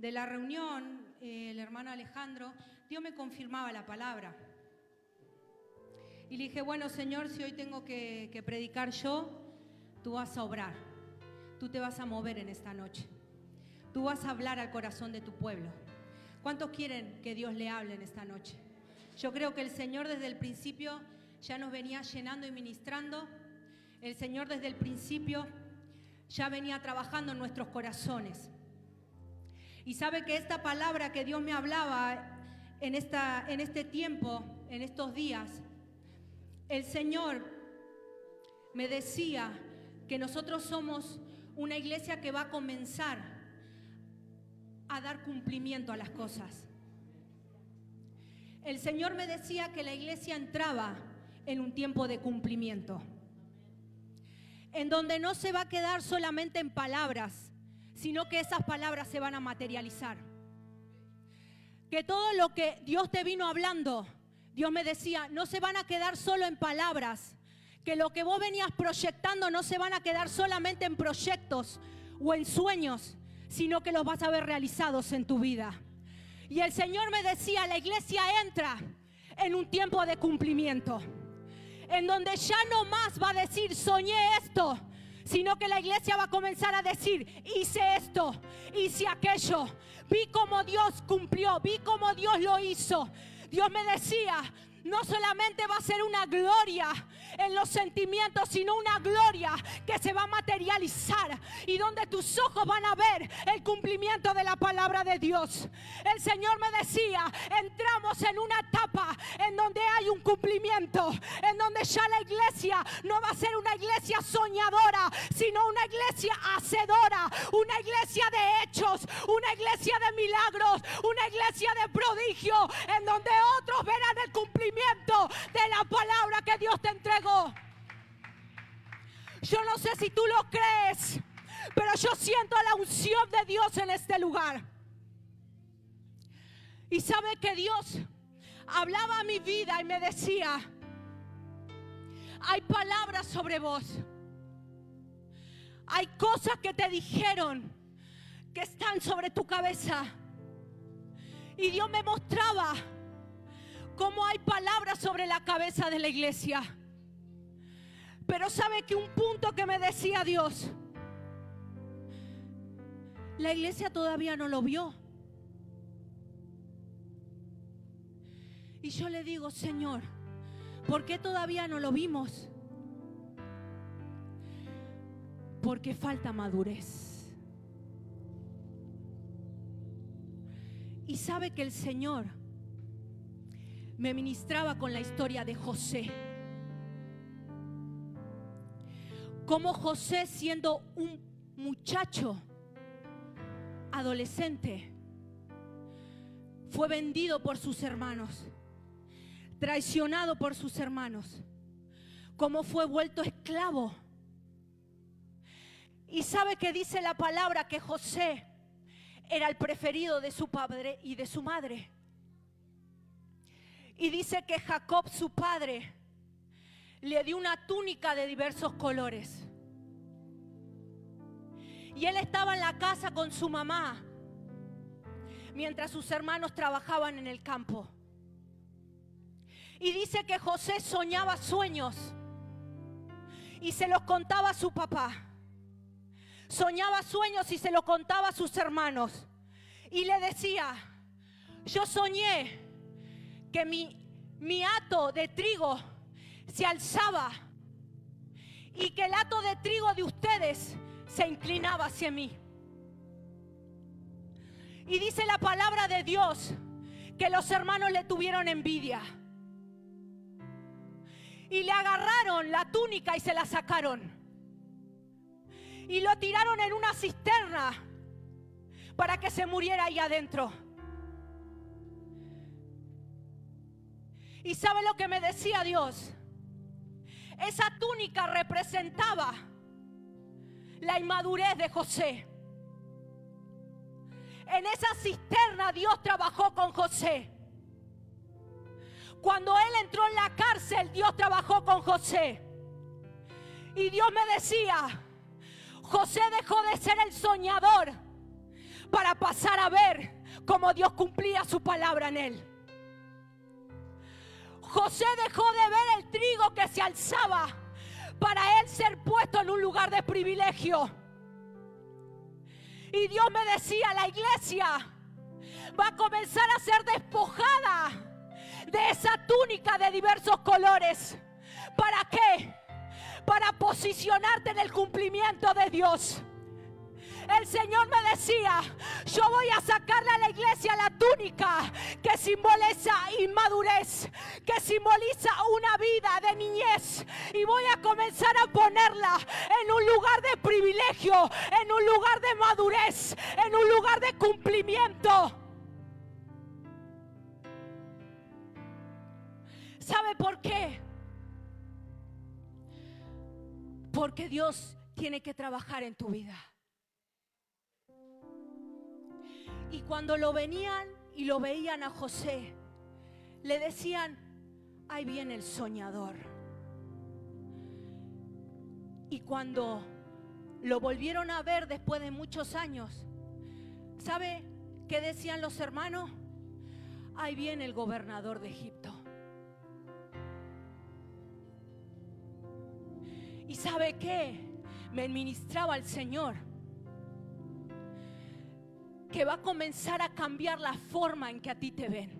de la reunión, el hermano Alejandro, Dios me confirmaba la palabra. Y le dije, bueno, Señor, si hoy tengo que predicar yo, tú vas a obrar, tú te vas a mover en esta noche, tú vas a hablar al corazón de tu pueblo. ¿Cuántos quieren que Dios le hable en esta noche? Yo creo que el Señor desde el principio ya nos venía llenando y ministrando. El Señor desde el principio ya venía trabajando en nuestros corazones. Y sabe que esta palabra que Dios me hablaba en este tiempo, en estos días, el Señor me decía que nosotros somos una iglesia que va a comenzar a dar cumplimiento a las cosas. El Señor me decía que la iglesia entraba en un tiempo de cumplimiento, en donde no se va a quedar solamente en palabras, sino que esas palabras se van a materializar. Que todo lo que Dios te vino hablando, Dios me decía, no se van a quedar solo en palabras, que lo que vos venías proyectando no se van a quedar solamente en proyectos o en sueños, sino que los vas a ver realizados en tu vida. Y el Señor me decía, la iglesia entra en un tiempo de cumplimiento, en donde ya no más va a decir, soñé esto, sino que la iglesia va a comenzar a decir, hice esto, hice aquello, vi cómo Dios cumplió, vi cómo Dios lo hizo. Dios me decía, no solamente va a ser una gloria en los sentimientos, sino una gloria que se va a materializar y donde tus ojos van a ver el cumplimiento de la palabra de Dios. El Señor me decía, entramos en una etapa en donde hay un cumplimiento, en donde ya la iglesia no va a ser una iglesia soñadora, sino una iglesia hacedora, una iglesia de hechos, una iglesia de milagros, una iglesia de prodigio, en donde otros verán el cumplimiento de la palabra que Dios te entregó. Yo no sé si tú lo crees, pero yo siento la unción de Dios en este lugar. Y sabe que Dios hablaba a mi vida y me decía, hay palabras sobre vos, hay cosas que te dijeron que están sobre tu cabeza. Y Dios me mostraba cómo hay palabras sobre la cabeza de la iglesia. Pero sabe que un punto que me decía Dios, la iglesia todavía no lo vio. Y yo le digo, Señor, ¿por qué todavía no lo vimos? Porque falta madurez. Y sabe que el Señor me ministraba con la historia de José. Como José, siendo un muchacho adolescente, fue vendido por sus hermanos, traicionado por sus hermanos, como fue vuelto esclavo. Y sabe que dice la palabra que José era el preferido de su padre y de su madre. Y dice que Jacob, su padre, le dio una túnica de diversos colores. Y él estaba en la casa con su mamá, mientras sus hermanos trabajaban en el campo. Y dice que José soñaba sueños y se los contaba a su papá. Soñaba sueños y se los contaba a sus hermanos. Y le decía, yo soñé que mi hato de trigo se alzaba y que el hato de trigo de ustedes se inclinaba hacia mí. Y dice la palabra de Dios que los hermanos le tuvieron envidia y le agarraron la túnica y se la sacaron y lo tiraron en una cisterna para que se muriera ahí adentro. ¿Y sabe lo que me decía Dios? Esa túnica representaba la inmadurez de José. En esa cisterna Dios trabajó con José. Cuando él entró en la cárcel, Dios trabajó con José. Y Dios me decía, José dejó de ser el soñador para pasar a ver cómo Dios cumplía su palabra en él. José dejó de ver el trigo que se alzaba para él ser puesto en un lugar de privilegio. Y Dios me decía, la iglesia va a comenzar a ser despojada de esa túnica de diversos colores. ¿Para qué? Para posicionarte en el cumplimiento de Dios. El Señor me decía, yo voy a sacarle a la iglesia la túnica que simboliza inmadurez, que simboliza una vida de niñez, y voy a comenzar a ponerla en un lugar de privilegio, en un lugar de madurez, en un lugar de cumplimiento. ¿Sabe por qué? Porque Dios tiene que trabajar en tu vida. Y cuando lo venían y lo veían a José, le decían, ahí viene el soñador. Y cuando lo volvieron a ver después de muchos años, ¿sabe qué decían los hermanos? Ahí viene el gobernador de Egipto. ¿Y sabe qué? Me ministraba el Señor que va a comenzar a cambiar la forma en que a ti te ven.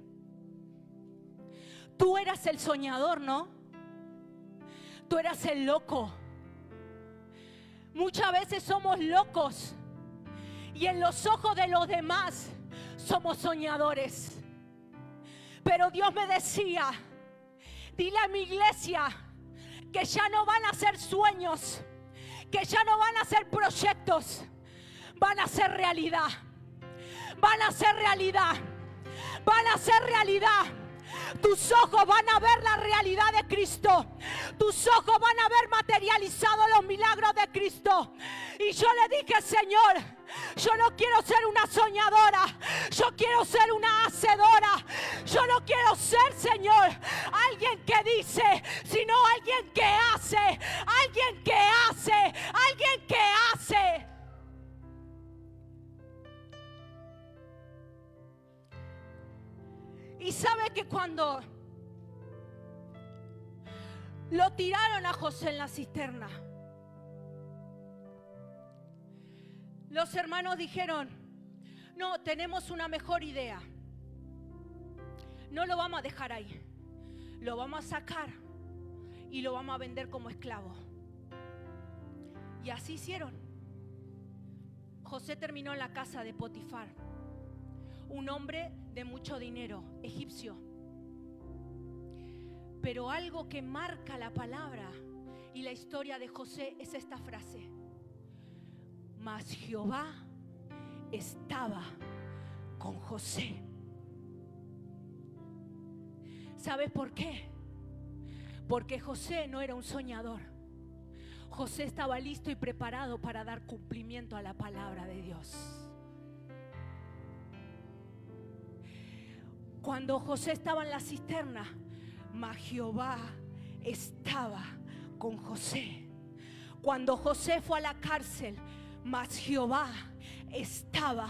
Tú eras el soñador, ¿no? Tú eras el loco. Muchas veces somos locos y en los ojos de los demás somos soñadores. Pero Dios me decía, dile a mi iglesia que ya no van a ser sueños, que ya no van a ser proyectos, van a ser realidad. Van a ser realidad. Van a ser realidad. Tus ojos van a ver la realidad de Cristo. Tus ojos van a ver materializados los milagros de Cristo. Y yo le dije, Señor, yo no quiero ser una soñadora, yo quiero ser una hacedora. Yo no quiero ser, Señor, alguien que dice, sino alguien que hace. Alguien que hace. Alguien que hace. Y sabe que cuando lo tiraron a José en la cisterna, los hermanos dijeron, no, tenemos una mejor idea. No lo vamos a dejar ahí. Lo vamos a sacar y lo vamos a vender como esclavo. Y así hicieron. José terminó en la casa de Potifar, un hombre de mucho dinero, egipcio. Pero algo que marca la palabra y la historia de José es esta frase: mas Jehová estaba con José. ¿Sabes por qué? Porque José no era un soñador. José estaba listo y preparado para dar cumplimiento a la palabra de Dios. Cuando José estaba en la cisterna, mas Jehová estaba con José. Cuando José fue a la cárcel, mas Jehová estaba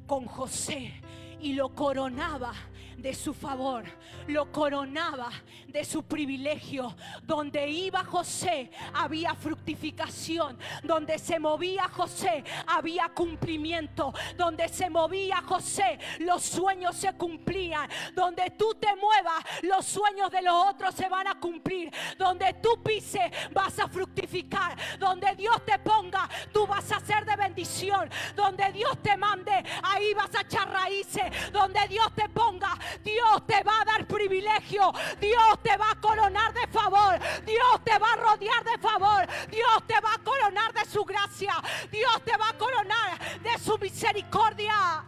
con José y lo coronaba de su favor, lo coronaba de su privilegio. Donde iba José había fructificación, donde se movía José había cumplimiento, donde se movía José los sueños se cumplían. Donde tú te muevas los sueños de los otros se van a cumplir. Donde tú pises vas a fructificar. Donde Dios te ponga tú vas a ser de bendición. Donde Dios te mande ahí vas a echar raíces. Donde Dios te ponga Dios te va a dar privilegio. Dios te va a coronar de favor. Dios te va a rodear de favor. Dios te va a coronar de su gracia. Dios te va a coronar de su misericordia.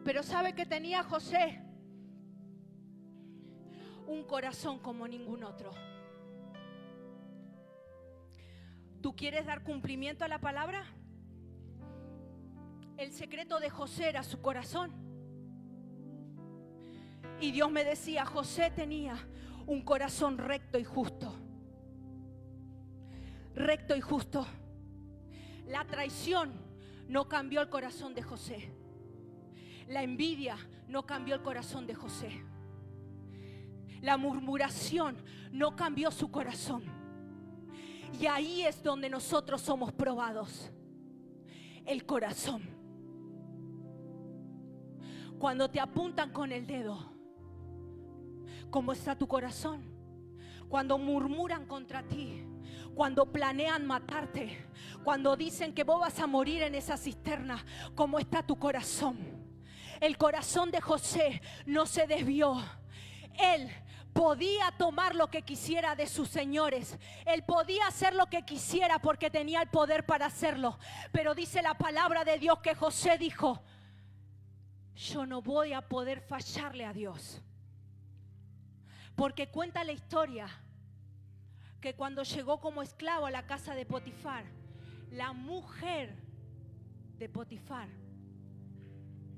Pero ¿sabe qué tenía José? Un corazón como ningún otro. ¿Tú quieres dar cumplimiento a la palabra? El secreto de José era su corazón. Y Dios me decía, José tenía un corazón recto y justo. Recto y justo. La traición no cambió el corazón de José. La envidia no cambió el corazón de José. La murmuración no cambió su corazón. Y ahí es donde nosotros somos probados. El corazón. Cuando te apuntan con el dedo, ¿cómo está tu corazón? Cuando murmuran contra ti, cuando planean matarte, cuando dicen que vos vas a morir en esa cisterna, ¿cómo está tu corazón? El corazón de José no se desvió. Él podía tomar lo que quisiera de sus señores. Él podía hacer lo que quisiera porque tenía el poder para hacerlo. Pero dice la palabra de Dios que José dijo: yo no voy a poder fallarle a Dios. Porque cuenta la historia que cuando llegó como esclavo a la casa de Potifar, la mujer de Potifar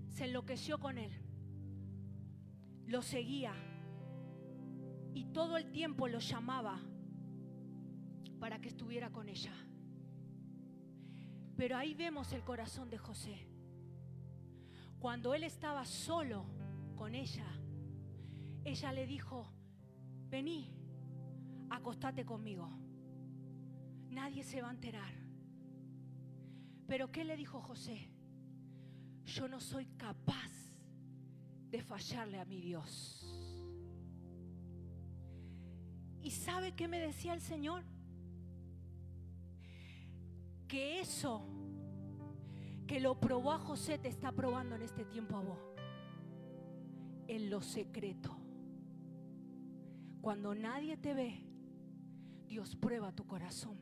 se enloqueció con él, lo seguía y todo el tiempo lo llamaba para que estuviera con ella. Pero ahí vemos el corazón de José. Cuando él estaba solo con ella, ella le dijo: vení, acostate conmigo, nadie se va a enterar. Pero ¿qué le dijo José? Yo no soy capaz de fallarle a mi Dios. ¿Y sabe qué me decía el Señor? Que eso que lo probó a José te está probando en este tiempo a vos. En lo secreto. Cuando nadie te ve, Dios prueba tu corazón.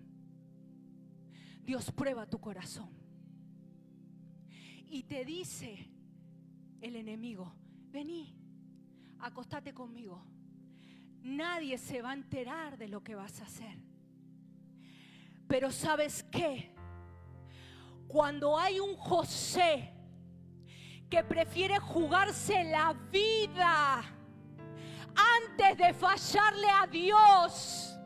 Dios prueba tu corazón. Y te dice el enemigo: vení, acostate conmigo. Nadie se va a enterar de lo que vas a hacer. Pero ¿sabes qué? Cuando hay un José que prefiere jugarse la vida antes de fallarle a Dios,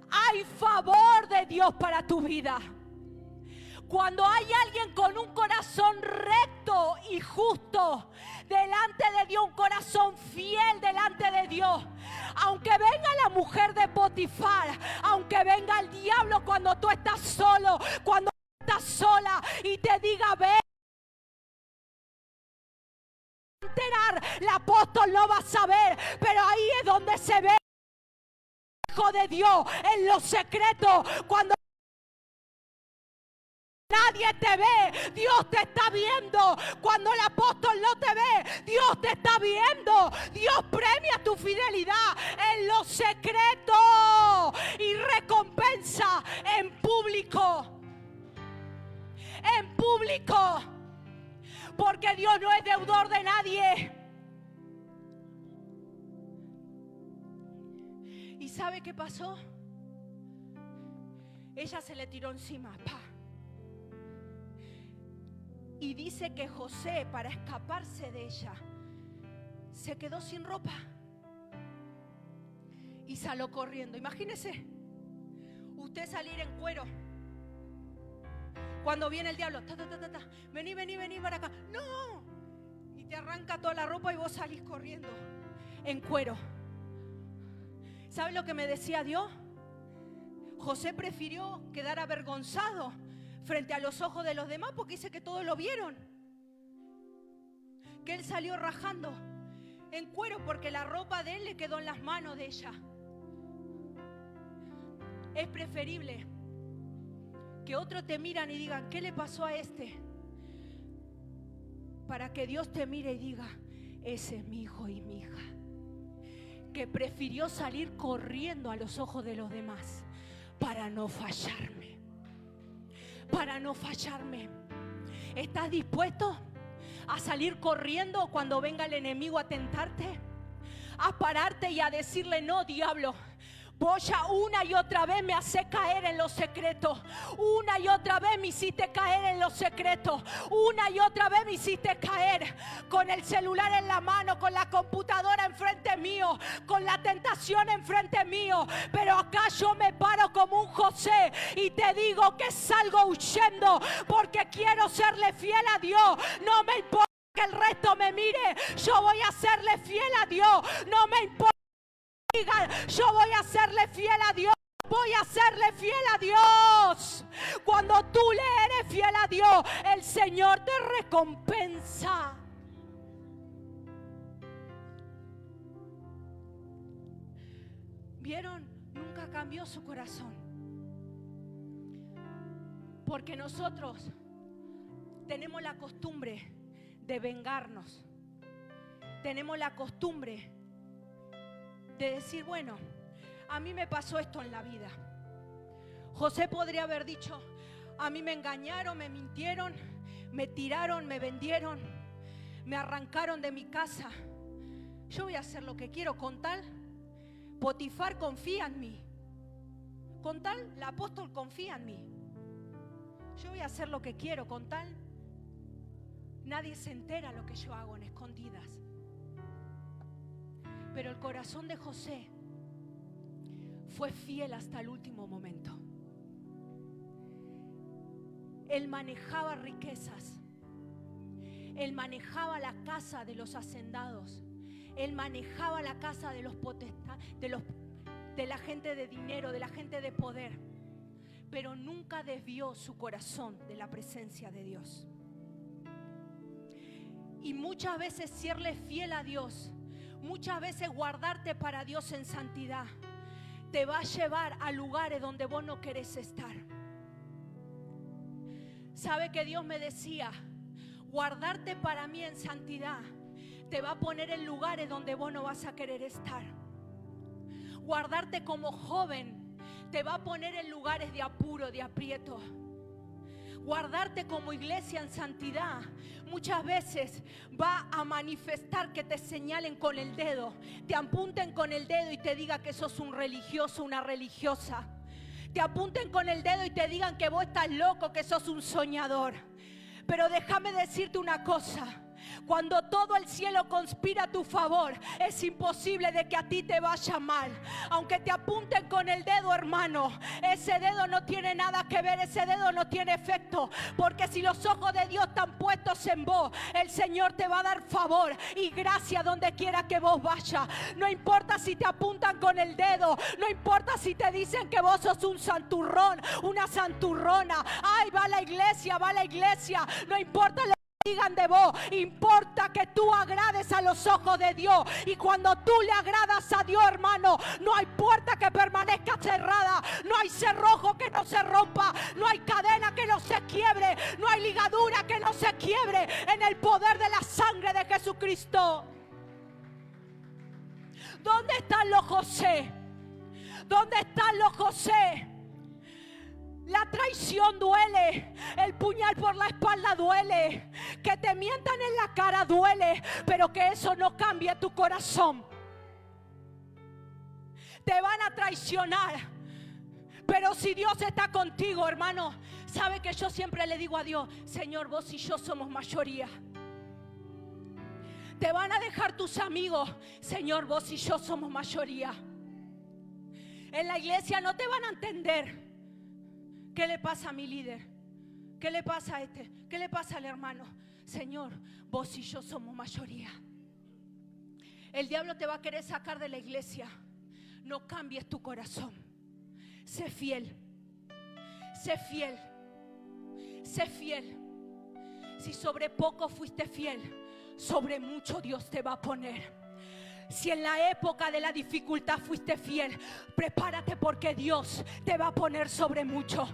hay favor de Dios para tu vida. Cuando hay alguien con un corazón recto y justo delante de Dios, un corazón fiel delante de Dios, aunque venga la mujer de Potifar, aunque venga el diablo cuando tú estás solo, cuando estás sola y te diga: ve, enterar, el apóstol no va a saber, pero ahí es donde se ve el Hijo de Dios en lo secreto. Cuando nadie te ve, Dios te está viendo. Cuando el apóstol no te ve, Dios te está viendo. Dios premia tu fidelidad en lo secreto y recompensa en público. En público. Porque Dios no es deudor de nadie. ¿Y sabe qué pasó? Ella se le tiró encima. ¡Pah! Y dice que José, para escaparse de ella, se quedó sin ropa y salió corriendo. Imagínese usted salir en cuero cuando viene el diablo. Vení para acá. No. Y te arranca toda la ropa y vos salís corriendo en cuero. ¿Sabe lo que me decía Dios? José prefirió quedar avergonzado frente a los ojos de los demás, porque dice que todos lo vieron, que él salió rajando en cuero porque la ropa de él le quedó en las manos de ella. Es preferible que otros te miran y digan: ¿qué le pasó a este? Para que Dios te mire y diga: ese es mi hijo y mi hija, que prefirió salir corriendo a los ojos de los demás para no fallarme. Para no fallarme. ¿Estás dispuesto a salir corriendo cuando venga el enemigo a tentarte? A pararte y a decirle: no, diablo, Vos ya una y otra vez me haces caer en los secretos. Una y otra vez me hiciste caer en los secretos. Una y otra vez me hiciste caer con el celular en la mano, con la computadora enfrente mío, con la tentación enfrente mío. Pero acá yo me paro como un José y te digo que salgo huyendo porque quiero serle fiel a Dios. No me importa que el resto me mire, yo voy a serle fiel a Dios. No me importa. Yo voy a serle fiel a Dios. Voy a serle fiel a Dios. Cuando tú le eres fiel a Dios, el Señor te recompensa. ¿Vieron? Nunca cambió su corazón. Porque nosotros tenemos la costumbre de vengarnos. Tenemos la costumbre de decir, bueno, a mí me pasó esto en la vida. José podría haber dicho, a mí me engañaron, me mintieron, me tiraron, me vendieron, me arrancaron de mi casa. Yo voy a hacer lo que quiero con tal. Potifar confía en mí. Con tal, el apóstol confía en mí. Yo voy a hacer lo que quiero con tal. Nadie se entera lo que yo hago en escondidas. Pero el corazón de José fue fiel hasta el último momento. Él manejaba riquezas. Él manejaba la casa de los hacendados. Él manejaba la casa de los de la gente de dinero, de la gente de poder. Pero nunca desvió su corazón de la presencia de Dios. Y muchas veces serle fiel a Dios, muchas veces guardarte para Dios en santidad, te va a llevar a lugares donde vos no querés estar. ¿Sabe que Dios me decía? Guardarte para mí en santidad te va a poner en lugares donde vos no vas a querer estar. Guardarte como joven te va a poner en lugares de apuro, de aprieto. Guardarte como iglesia en santidad muchas veces va a manifestar que te señalen con el dedo, te apunten con el dedo y te digan que sos un religioso, una religiosa. Te apunten con el dedo y te digan que vos estás loco, que sos un soñador. Pero déjame decirte una cosa. Cuando todo el cielo conspira a tu favor, es imposible de que a ti te vaya mal. Aunque te apunten con el dedo, hermano, ese dedo no tiene nada que ver, ese dedo no tiene efecto. Porque si los ojos de Dios están puestos en vos, el Señor te va a dar favor y gracia donde quiera que vos vayas. No importa si te apuntan con el dedo, no importa si te dicen que vos sos un santurrón, una santurrona. Ay, va a la iglesia, no importa lo digan de vos, importa que tú agrades a los ojos de Dios. Y cuando tú le agradas a Dios, hermano, no hay puerta que permanezca cerrada, no hay cerrojo que no se rompa, no hay cadena que no se quiebre, no hay ligadura que no se quiebre en el poder de la sangre de Jesucristo. ¿Dónde están los José? ¿Dónde están los José? La traición duele, el puñal por la espalda duele, que te mientan en la cara duele, pero que eso no cambie tu corazón. Te van a traicionar, pero si Dios está contigo, hermano, sabe que yo siempre le digo a Dios, Señor, vos y yo somos mayoría. Te van a dejar tus amigos, Señor, vos y yo somos mayoría. En la iglesia no te van a entender. ¿Qué le pasa a mi líder? ¿Qué le pasa a este? ¿Qué le pasa al hermano? Señor, vos y yo somos mayoría. El diablo te va a querer sacar de la iglesia. No cambies tu corazón. Sé fiel. Sé fiel. Sé fiel. Si sobre poco fuiste fiel, sobre mucho Dios te va a poner. Si en la época de la dificultad fuiste fiel, prepárate porque Dios te va a poner sobre mucho.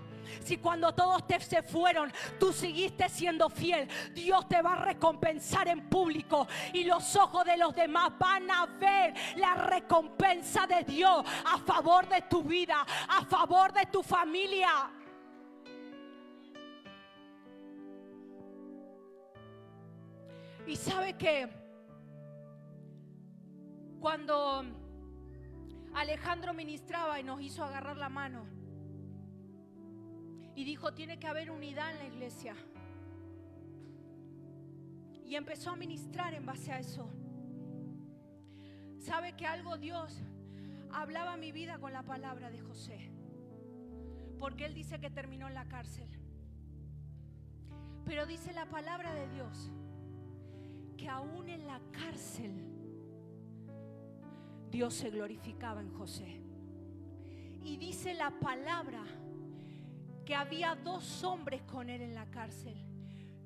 Si cuando todos se fueron, tú seguiste siendo fiel, Dios te va a recompensar en público. Y los ojos de los demás van a ver la recompensa de Dios a favor de tu vida, a favor de tu familia. Y sabe que cuando Alejandro ministraba y nos hizo agarrar la mano. Y dijo, tiene que haber unidad en la iglesia. Y empezó a ministrar en base a eso. ¿Sabe que algo? Dios hablaba mi vida con la palabra de José. Porque él dice que terminó en la cárcel. Pero dice la palabra de Dios que aún en la cárcel Dios se glorificaba en José. Y dice la palabra que había 2 hombres con él en la cárcel.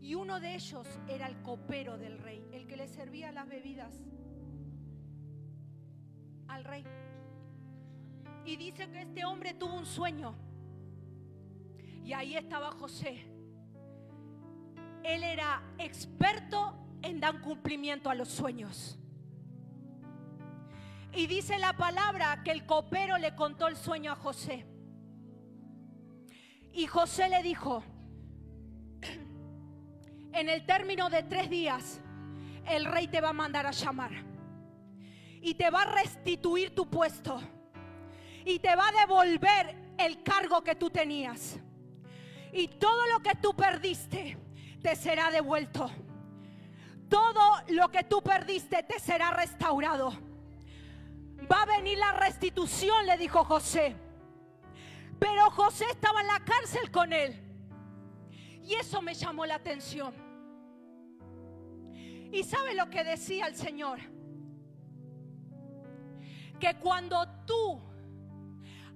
Y uno de ellos era el copero del rey, el que le servía las bebidas al rey. Y dice que este hombre tuvo un sueño. Y ahí estaba José. Él era experto en dar cumplimiento a los sueños. Y dice la palabra que el copero le contó el sueño a José. Y José le dijo, en el término de 3 días, el rey te va a mandar a llamar. Y te va a restituir tu puesto. Y te va a devolver el cargo que tú tenías. Y todo lo que tú perdiste te será devuelto. Todo lo que tú perdiste te será restaurado. Va a venir la restitución, le dijo José. Pero José estaba en la cárcel con él. Y eso me llamó la atención. ¿Y sabe lo que decía el Señor? Que cuando tú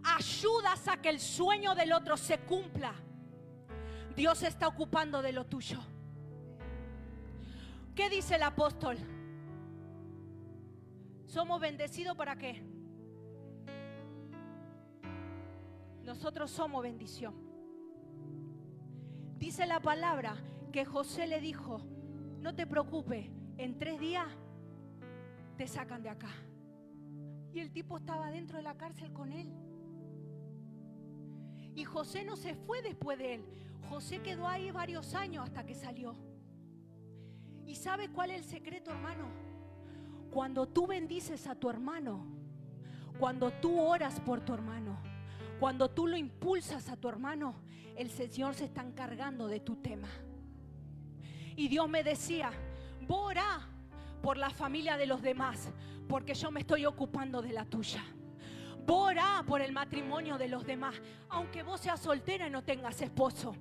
ayudas a que el sueño del otro se cumpla, Dios se está ocupando de lo tuyo. ¿Qué dice el apóstol? ¿Somos bendecidos para qué? Nosotros somos bendición. Dice la palabra que José le dijo, no te preocupes, en 3 días te sacan de acá. Y el tipo estaba dentro de la cárcel con él. Y José no se fue después de él. José quedó ahí varios años hasta que salió. ¿Y sabe cuál es el secreto, hermano? Cuando tú bendices a tu hermano, cuando tú oras por tu hermano, cuando tú lo impulsas a tu hermano, el Señor se está encargando de tu tema. Y Dios me decía, vos orá por la familia de los demás, porque yo me estoy ocupando de la tuya. Vos orá por el matrimonio de los demás, aunque vos seas soltera y no tengas esposo.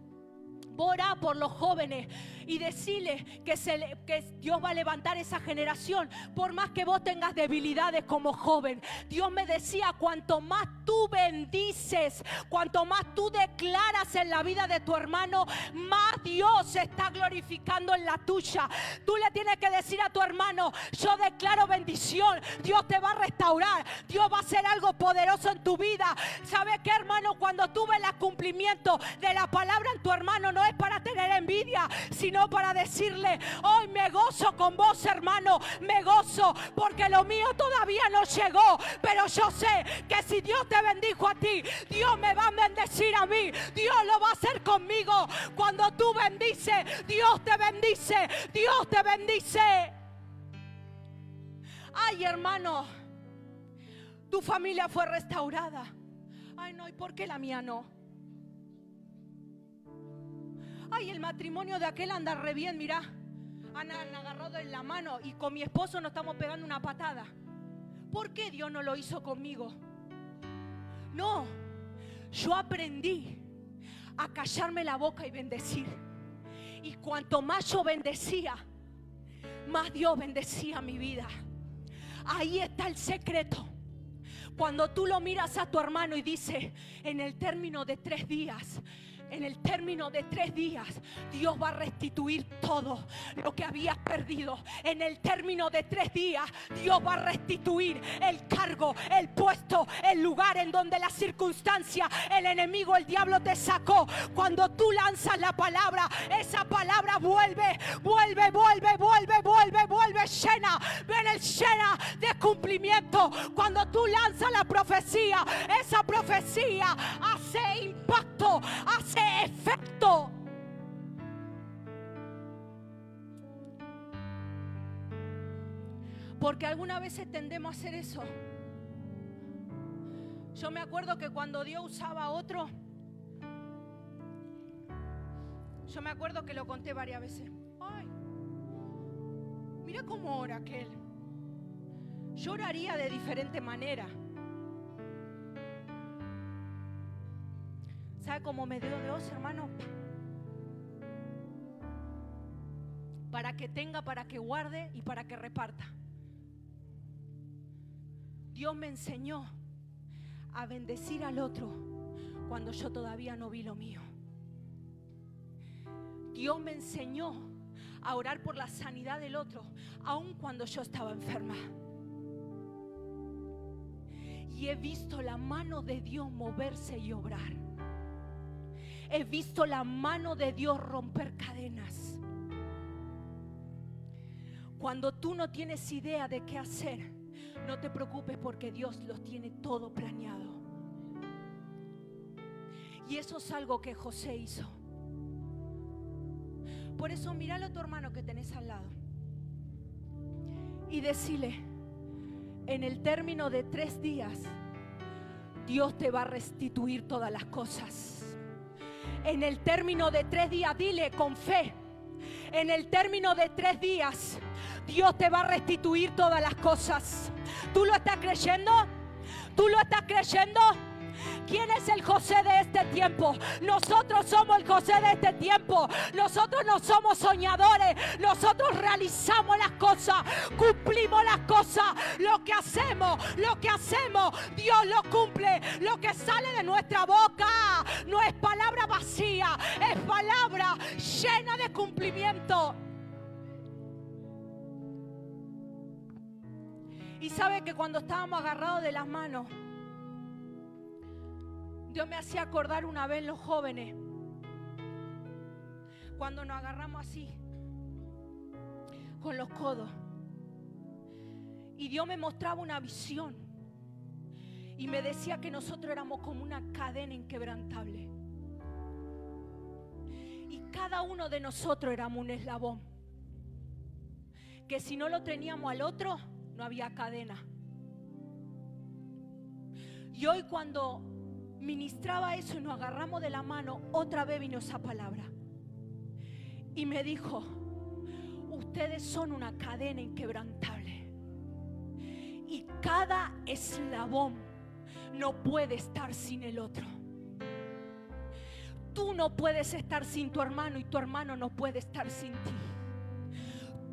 Vos orá por los jóvenes y decirle que Dios va a levantar esa generación, por más que vos tengas debilidades como joven. Dios me decía, cuanto más tú bendices, cuanto más tú declaras en la vida de tu hermano, más Dios se está glorificando en la tuya. Tú le tienes que decir a tu hermano, yo declaro bendición, Dios te va a restaurar, Dios va a hacer algo poderoso en tu vida. ¿Sabes qué, hermano? Cuando tú ves el cumplimiento de la palabra en tu hermano, no es para tener envidia, sino para decirle, hoy me gozo con vos, hermano, me gozo porque lo mío todavía no llegó, pero yo sé que si Dios te bendijo a ti, Dios me va a bendecir a mí, Dios lo va a hacer conmigo. Cuando tú bendices, Dios te bendice, Dios te bendice. Ay, hermano, tu familia fue restaurada. Ay, no, ¿y por qué la mía no? Ay, el matrimonio de aquel anda re bien, mirá. Han agarrado en la mano y con mi esposo nos estamos pegando una patada. ¿Por qué Dios no lo hizo conmigo? No, yo aprendí a callarme la boca y bendecir. Y cuanto más yo bendecía, más Dios bendecía mi vida. Ahí está el secreto. Cuando tú lo miras a tu hermano y dices, en el término de 3 días, en el término de 3 días, Dios va a restituir todo lo que habías perdido. En el término de 3 días, Dios va a restituir el cargo, el puesto, el lugar en donde la circunstancia, el enemigo, el diablo te sacó. Cuando tú lanzas la palabra, esa palabra vuelve llena de cumplimiento. Cuando tú lanzas la profecía, esa profecía hace impacto, hace efecto. Porque algunas veces tendemos a hacer eso. Yo me acuerdo que cuando Dios usaba a otro, yo me acuerdo que lo conté varias veces. Ay, mira cómo ora aquel. Yo oraría de diferente manera. ¿Sabe cómo me dio Dios, hermano? Para que tenga, para que guarde y para que reparta. Dios me enseñó a bendecir al otro cuando yo todavía no vi lo mío. Dios me enseñó a orar por la sanidad del otro, aun cuando yo estaba enferma. Y he visto la mano de Dios moverse y obrar. He visto la mano de Dios romper cadenas. Cuando tú no tienes idea de qué hacer, no te preocupes porque Dios los tiene todo planeado. Y eso es algo que José hizo. Por eso míralo a tu hermano que tenés al lado y decile: en el término de 3 días Dios te va a restituir todas las cosas. En el término de 3 días, dile con fe: en el término de 3 días Dios te va a restituir todas las cosas. ¿Tú lo estás creyendo? ¿Tú lo estás creyendo? ¿Quién es el José de este tiempo? Nosotros somos el José de este tiempo. Nosotros no somos soñadores. Nosotros realizamos las cosas, cumplimos las cosas. Lo que hacemos, Dios lo cumple. Lo que sale de nuestra boca no es palabra vacía, es palabra llena de cumplimiento. Y sabe que cuando estábamos agarrados de las manos, Dios me hacía acordar una vez los jóvenes, cuando nos agarramos así, con los codos. Y Dios me mostraba una visión y me decía que nosotros éramos como una cadena inquebrantable. Y cada uno de nosotros éramos un eslabón, que si no lo teníamos al otro, no había cadena. Y hoy cuando ministraba eso y nos agarramos de la mano, otra vez vino esa palabra y me dijo: ustedes son una cadena inquebrantable y cada eslabón no puede estar sin el otro. Tú no puedes estar sin tu hermano y tu hermano no puede estar sin ti.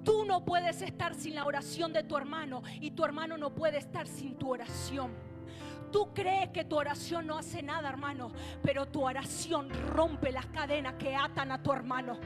Tú no puedes estar sin la oración de tu hermano y tu hermano no puede estar sin tu oración. Tú crees que tu oración no hace nada, hermano, pero tu oración rompe las cadenas que atan a tu hermano.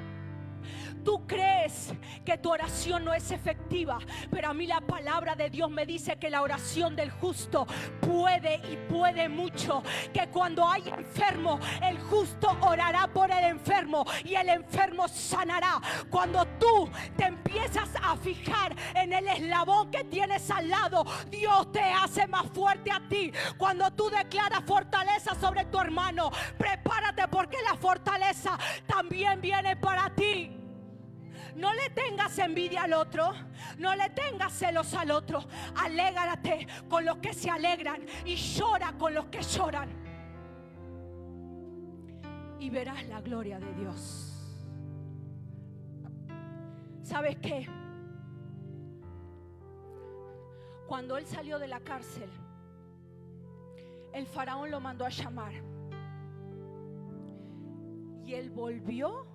Tú crees que tu oración no es efectiva, pero a mí la palabra de Dios me dice que la oración del justo puede y puede mucho. Que cuando hay enfermo, el justo orará por el enfermo y el enfermo sanará. Cuando tú te empiezas a fijar en el eslabón que tienes al lado, Dios te hace más fuerte a ti. Cuando tú declaras fortaleza sobre tu hermano, prepárate porque la fortaleza también viene para ti. No le tengas envidia al otro, no le tengas celos al otro. Alégrate con los que se alegran y llora con los que lloran. Y verás la gloria de Dios. ¿Sabes qué? Cuando él salió de la cárcel, el faraón lo mandó a llamar. Y él volvió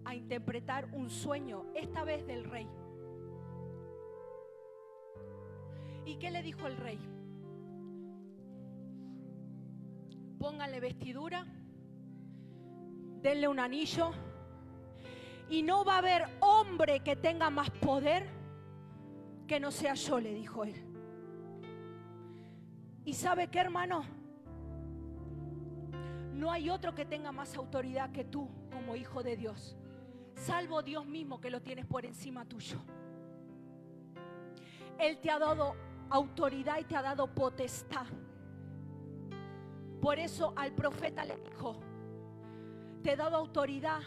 a interpretar un sueño, esta vez del rey. ¿Y qué le dijo el rey? Pónganle vestidura, denle un anillo, y no va a haber hombre que tenga más poder que no sea yo, le dijo él. ¿Y sabe qué, hermano? No hay otro que tenga más autoridad que tú como hijo de Dios, salvo Dios mismo, que lo tienes por encima tuyo. Él te ha dado autoridad y te ha dado potestad. Por eso al profeta le dijo: te he dado autoridad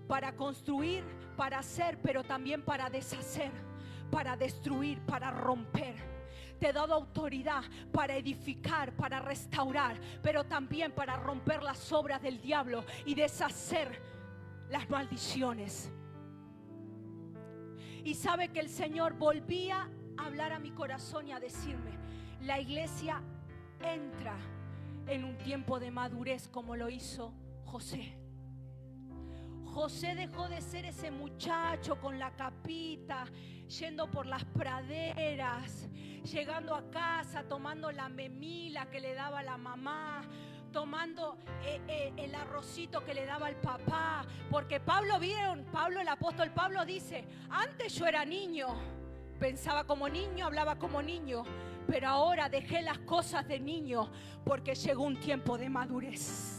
para construir, para hacer, pero también para deshacer, para destruir, para romper. te he dado autoridad para edificar, para restaurar, pero también para romper las obras del diablo y deshacer las maldiciones. Y sabe que el Señor volvía a hablar a mi corazón y a decirme: la iglesia entra en un tiempo de madurez como lo hizo José. José dejó de ser ese muchacho con la capita, yendo por las praderas, llegando a casa, tomando la memila que le daba la mamá, tomando el arrocito que le daba el papá. Porque Pablo, vieron, el apóstol Pablo dice: antes yo era niño, pensaba como niño, hablaba como niño, pero ahora dejé las cosas de niño porque llegó un tiempo de madurez.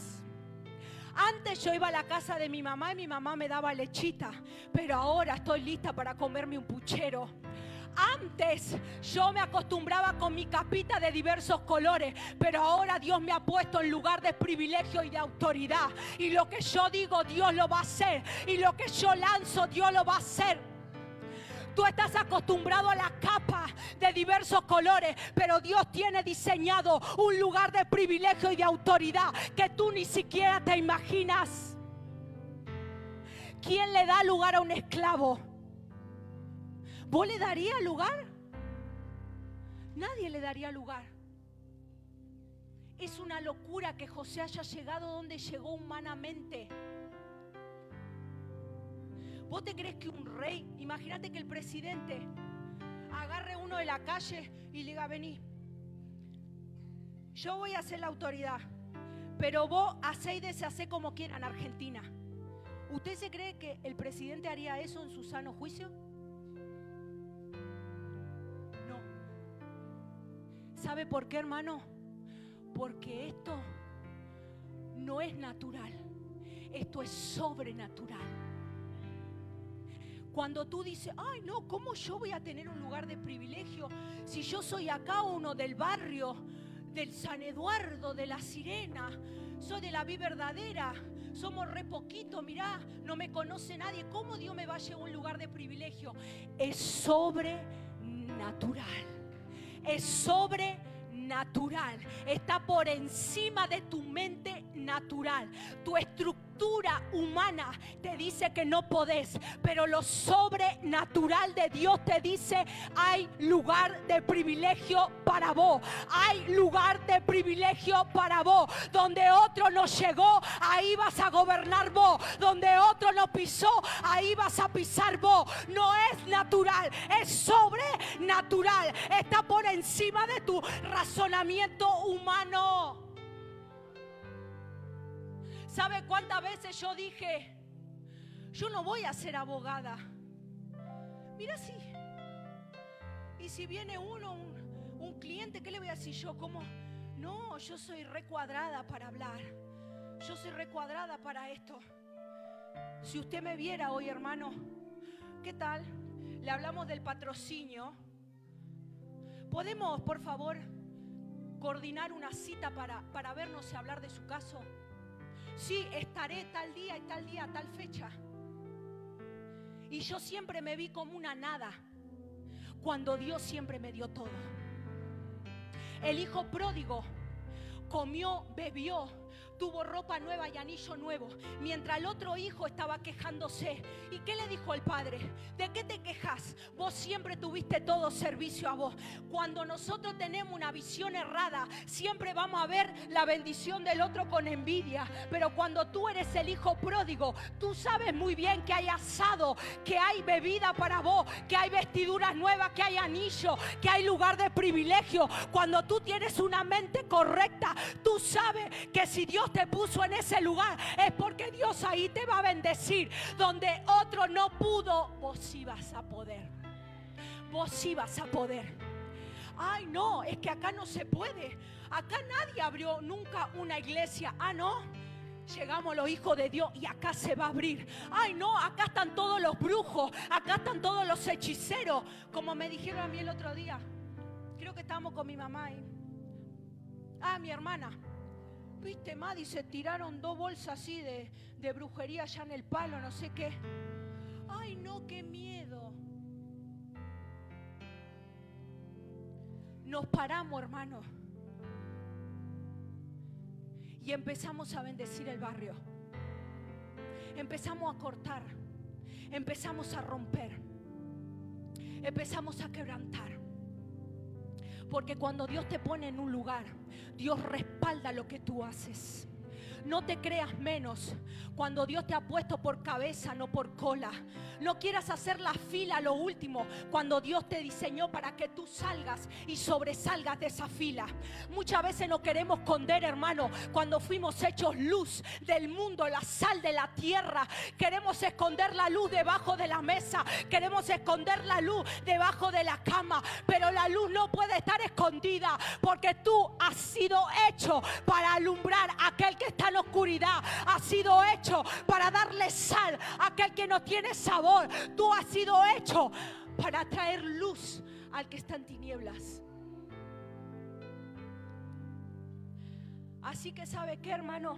Antes yo iba a la casa de mi mamá y mi mamá me daba lechita, pero ahora estoy lista para comerme un puchero. Antes yo me acostumbraba con mi capita de diversos colores, pero ahora Dios me ha puesto en lugar de privilegio y de autoridad. Y lo que yo digo, Dios lo va a hacer. Y lo que yo lanzo, Dios lo va a hacer. Tú estás acostumbrado a la capa de diversos colores, pero Dios tiene diseñado un lugar de privilegio y de autoridad que tú ni siquiera te imaginas. ¿Quién le da lugar a un esclavo? ¿Vos le darías lugar? Nadie le daría lugar. Es una locura que José haya llegado donde llegó humanamente. ¿Vos te crees que un rey, imagínate que el presidente agarre uno de la calle y le diga: vení, yo voy a ser la autoridad, pero vos hacé y deshacé como quieran en Argentina? ¿Usted se cree que el presidente haría eso en su sano juicio? No. ¿Sabe por qué, hermano? Porque esto no es natural, esto es sobrenatural. Cuando tú dices: ay no, ¿cómo yo voy a tener un lugar de privilegio si yo soy acá uno del barrio, del San Eduardo, de La Sirena, soy de la vida verdadera, somos re poquito, mirá, no me conoce nadie? ¿Cómo Dios me va a llevar a un lugar de privilegio? Es sobrenatural, es sobrenatural, está por encima de tu mente natural. Tu estructura humana te dice que no podés, pero lo sobrenatural de Dios te dice: hay lugar de privilegio para vos, hay lugar de privilegio para vos. Donde otro no llegó, ahí vas a gobernar vos. Donde otro no pisó, ahí vas a pisar vos. No es natural, es sobrenatural, está por encima de tu razonamiento humano. ¿Sabe cuántas veces yo dije: yo no voy a ser abogada? Mira, sí. Y si viene un cliente, ¿qué le voy a decir yo? ¿Cómo? No, yo soy recuadrada para hablar. Yo soy recuadrada para esto. Si usted me viera hoy, hermano, ¿qué tal? Le hablamos del patrocinio. ¿Podemos, por favor, coordinar una cita para vernos y hablar de su caso? Sí, estaré tal día y tal día, tal fecha. Y yo siempre me vi como una nada, cuando Dios siempre me dio todo. El hijo pródigo comió, bebió, tuvo ropa nueva y anillo nuevo, mientras el otro hijo estaba quejándose. ¿Y qué le dijo el padre? ¿De qué te quejas? Vos siempre tuviste todo servicio a vos. Cuando nosotros tenemos una visión errada, siempre vamos a ver la bendición del otro con envidia. Pero cuando tú eres el hijo pródigo, tú sabes muy bien que hay asado, que hay bebida para vos, que hay vestiduras nuevas, que hay anillo, que hay lugar de privilegio. Cuando tú tienes una mente correcta, tú sabes que si Dios te puso en ese lugar es porque Dios ahí te va a bendecir. Donde otro no pudo, vos ibas a poder. Vos ibas a poder. Ay, no, es que acá no se puede. Acá nadie abrió nunca una iglesia. Ah, no. Llegamos los hijos de Dios y acá se va a abrir. Ay, no, acá están todos los brujos, acá están todos los hechiceros. Como me dijeron a mí el otro día, creo que estábamos con mi mamá ahí. Ah, mi hermana. Viste, Madi, se tiraron 2 bolsas así de brujería allá en el palo, no sé qué. Ay, no, qué miedo. nos paramos, hermano, y empezamos a bendecir el barrio. Empezamos a cortar, empezamos a romper, empezamos a quebrantar. Porque cuando Dios te pone en un lugar, Dios respalda lo que tú haces. No te creas menos cuando Dios te ha puesto por cabeza, no por cola. No quieras hacer la fila lo último cuando Dios te diseñó para que tú salgas y sobresalgas de esa fila. Muchas veces nos queremos esconder, hermano, cuando fuimos hechos luz del mundo, la sal de la tierra. Queremos esconder la luz debajo de la mesa, queremos esconder la luz debajo de la cama, pero la luz no puede estar escondida, porque tú has sido hecho para alumbrar a aquel que está en oscuridad. Has sido hecho para darle sal a aquel que no tiene sabor. Tú has sido hecho para traer luz al que está en tinieblas. Así que ¿sabe qué, hermano?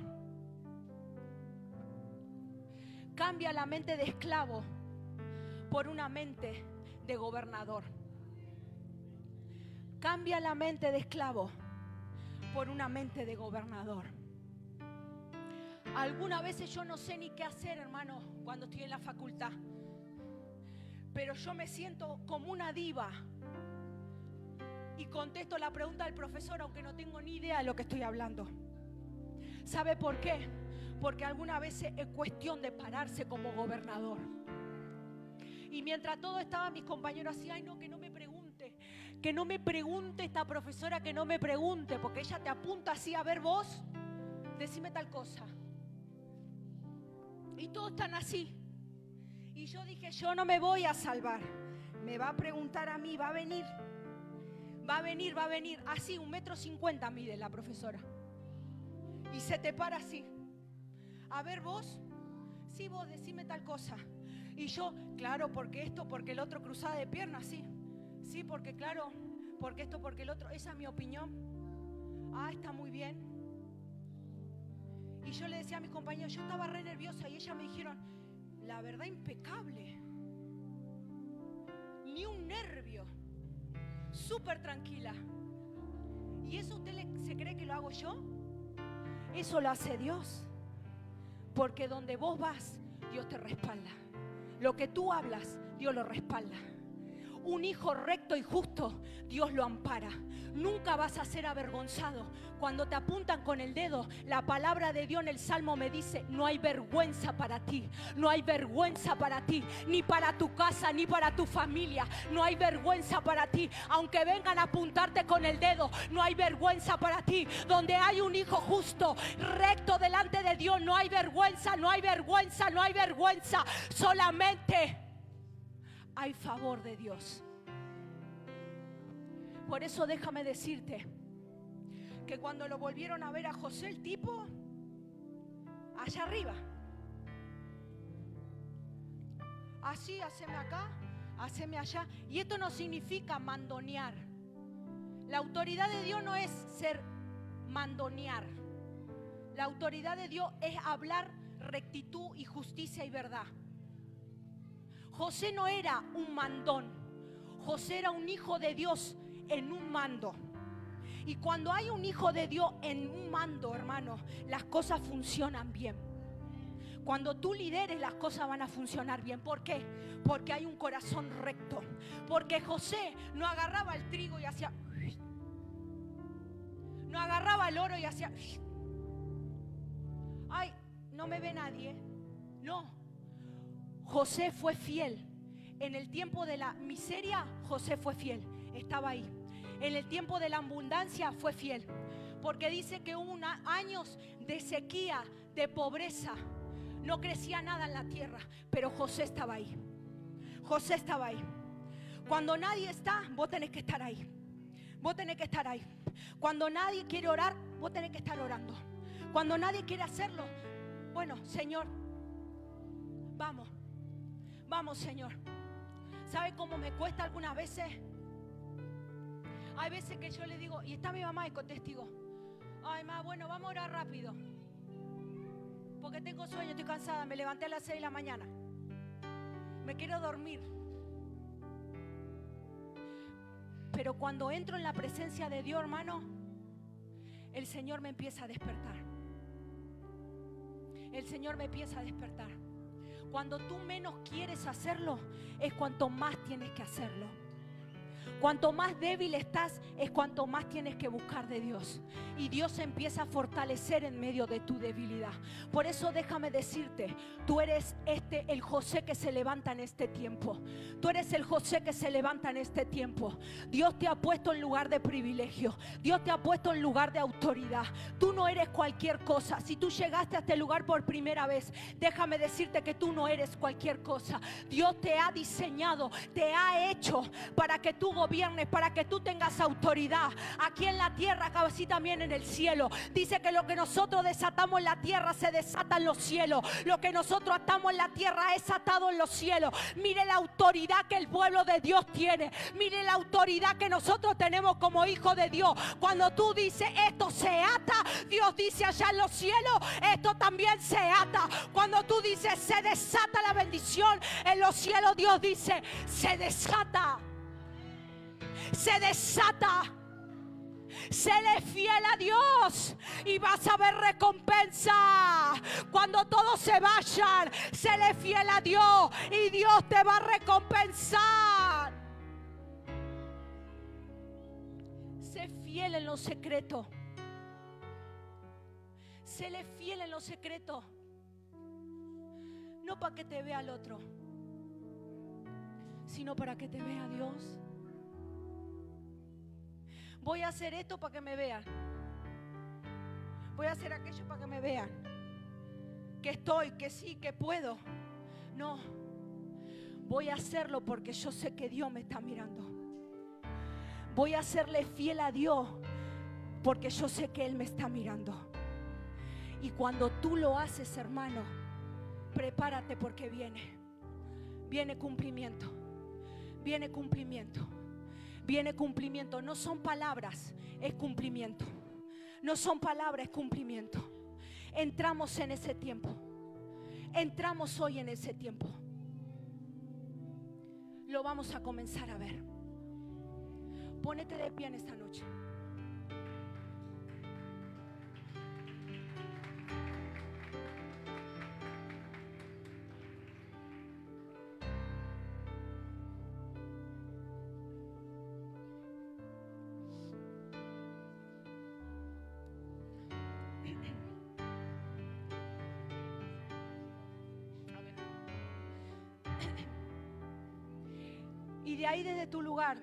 Cambia la mente de esclavo por una mente de gobernador. Cambia la mente de esclavo por una mente de gobernador. Algunas veces yo no sé ni qué hacer, hermano, cuando estoy en la facultad. Pero yo me siento como una diva y contesto la pregunta del profesor, aunque no tengo ni idea de lo que estoy hablando. ¿Sabe por qué? Porque algunas veces es cuestión de pararse como gobernador. Y mientras todo estaba, mis compañeros así, ay no, que no me pregunte. Que no me pregunte esta profesora, que no me pregunte. Porque ella te apunta así, a ver vos, decime tal cosa. Y todos están así. Y yo dije, yo no me voy a salvar. Me va a preguntar a mí, va a venir. Va a venir, va a venir. Así, 1,50 m mide la profesora. Y se te para así. A ver vos, sí vos, decime tal cosa. Y yo, claro, porque esto, porque el otro, cruzada de piernas, sí. Sí, porque claro, porque esto, porque el otro. Esa es mi opinión. Ah, está muy bien. Y yo le decía a mis compañeros, yo estaba re nerviosa y ellas me dijeron, la verdad, impecable. Ni un nervio. Súper tranquila. ¿Y eso usted se cree que lo hago yo? Eso lo hace Dios. Porque donde vos vas, Dios te respalda. Lo que tú hablas, Dios lo respalda. Un hijo recto y justo, Dios lo ampara. Nunca vas a ser avergonzado. Cuando te apuntan con el dedo, la palabra de Dios en el Salmo me dice, no hay vergüenza para ti. No hay vergüenza para ti, ni para tu casa, ni para tu familia. No hay vergüenza para ti. Aunque vengan a apuntarte con el dedo, no hay vergüenza para ti. Donde hay un hijo justo, recto delante de Dios, no hay vergüenza, no hay vergüenza, no hay vergüenza. Solamente hay favor de Dios. Por eso déjame decirte que cuando lo volvieron a ver a José, el tipo allá arriba, así, haceme acá, haceme allá. Y esto no significa mandonear. La autoridad de Dios no es ser mandonear. La autoridad de Dios es hablar rectitud y justicia y verdad. José no era un mandón. José era un hijo de Dios en un mando. Y cuando hay un hijo de Dios en un mando, hermano, las cosas funcionan bien. Cuando tú lideres, las cosas van a funcionar bien. ¿Por qué? Porque hay un corazón recto. Porque José no agarraba el trigo y hacía, no agarraba el oro y hacía, ay, no me ve nadie. No. José fue fiel. En el tiempo de la miseria, José fue fiel. Estaba ahí. En el tiempo de la abundancia fue fiel. Porque dice que hubo años de sequía, de pobreza. No crecía nada en la tierra. Pero José estaba ahí. José estaba ahí. Cuando nadie está, vos tenés que estar ahí. Vos tenés que estar ahí. Cuando nadie quiere orar, vos tenés que estar orando. Cuando nadie quiere hacerlo, bueno, Señor, vamos. Vamos, Señor. ¿Sabe cómo me cuesta algunas veces? Hay veces que yo le digo, y está mi mamá y con testigo, ay, ma, bueno, vamos a orar rápido. Porque tengo sueño, estoy cansada, me levanté a las 6 de la mañana. Me quiero dormir. Pero cuando entro en la presencia de Dios, hermano, el Señor me empieza a despertar. El Señor me empieza a despertar. Cuando tú menos quieres hacerlo, es cuanto más tienes que hacerlo. Cuanto más débil estás, es cuanto más tienes que buscar de Dios. Y Dios se empieza a fortalecer en medio de tu debilidad. Por eso déjame decirte, tú eres el José que se levanta en este tiempo. Tú eres el José que se levanta en este tiempo. Dios te ha puesto en lugar de privilegio. Dios te ha puesto en lugar de autoridad. Tú no eres cualquier cosa. Si tú llegaste a este lugar por primera vez, déjame decirte que tú no eres cualquier cosa. Dios te ha diseñado, te ha hecho para que tú gobiernes, para que tú tengas autoridad aquí en la tierra, así también en el cielo. Dice que lo que nosotros desatamos en la tierra se desata en los cielos. Lo que nosotros atamos en la tierra es atado en los cielos. Mire la autoridad que el pueblo de Dios tiene. Mire la autoridad que nosotros tenemos como hijos de Dios. Cuando tú dices esto se ata, Dios dice allá en los cielos, esto también se ata. Cuando tú dices se desata la bendición en los cielos, Dios dice se desata. Se desata. Séle fiel a Dios y vas a ver recompensa. Cuando todos se vayan, séle fiel a Dios y Dios te va a recompensar. Sé fiel en lo secreto. Séle fiel en lo secreto. No para que te vea el otro, sino para que te vea Dios. Voy a hacer esto para que me vean. Voy a hacer aquello para que me vean. Que estoy, que sí, que puedo. No. Voy a hacerlo porque yo sé que Dios me está mirando. Voy a serle fiel a Dios porque yo sé que Él me está mirando. Y cuando tú lo haces, hermano, prepárate porque viene. Viene cumplimiento. Viene cumplimiento. Viene cumplimiento. No son palabras, es cumplimiento. No son palabras, es cumplimiento. Entramos en ese tiempo. Entramos hoy en ese tiempo. Lo vamos a comenzar a ver. Pónete de pie en esta noche. Y de ahí desde tu lugar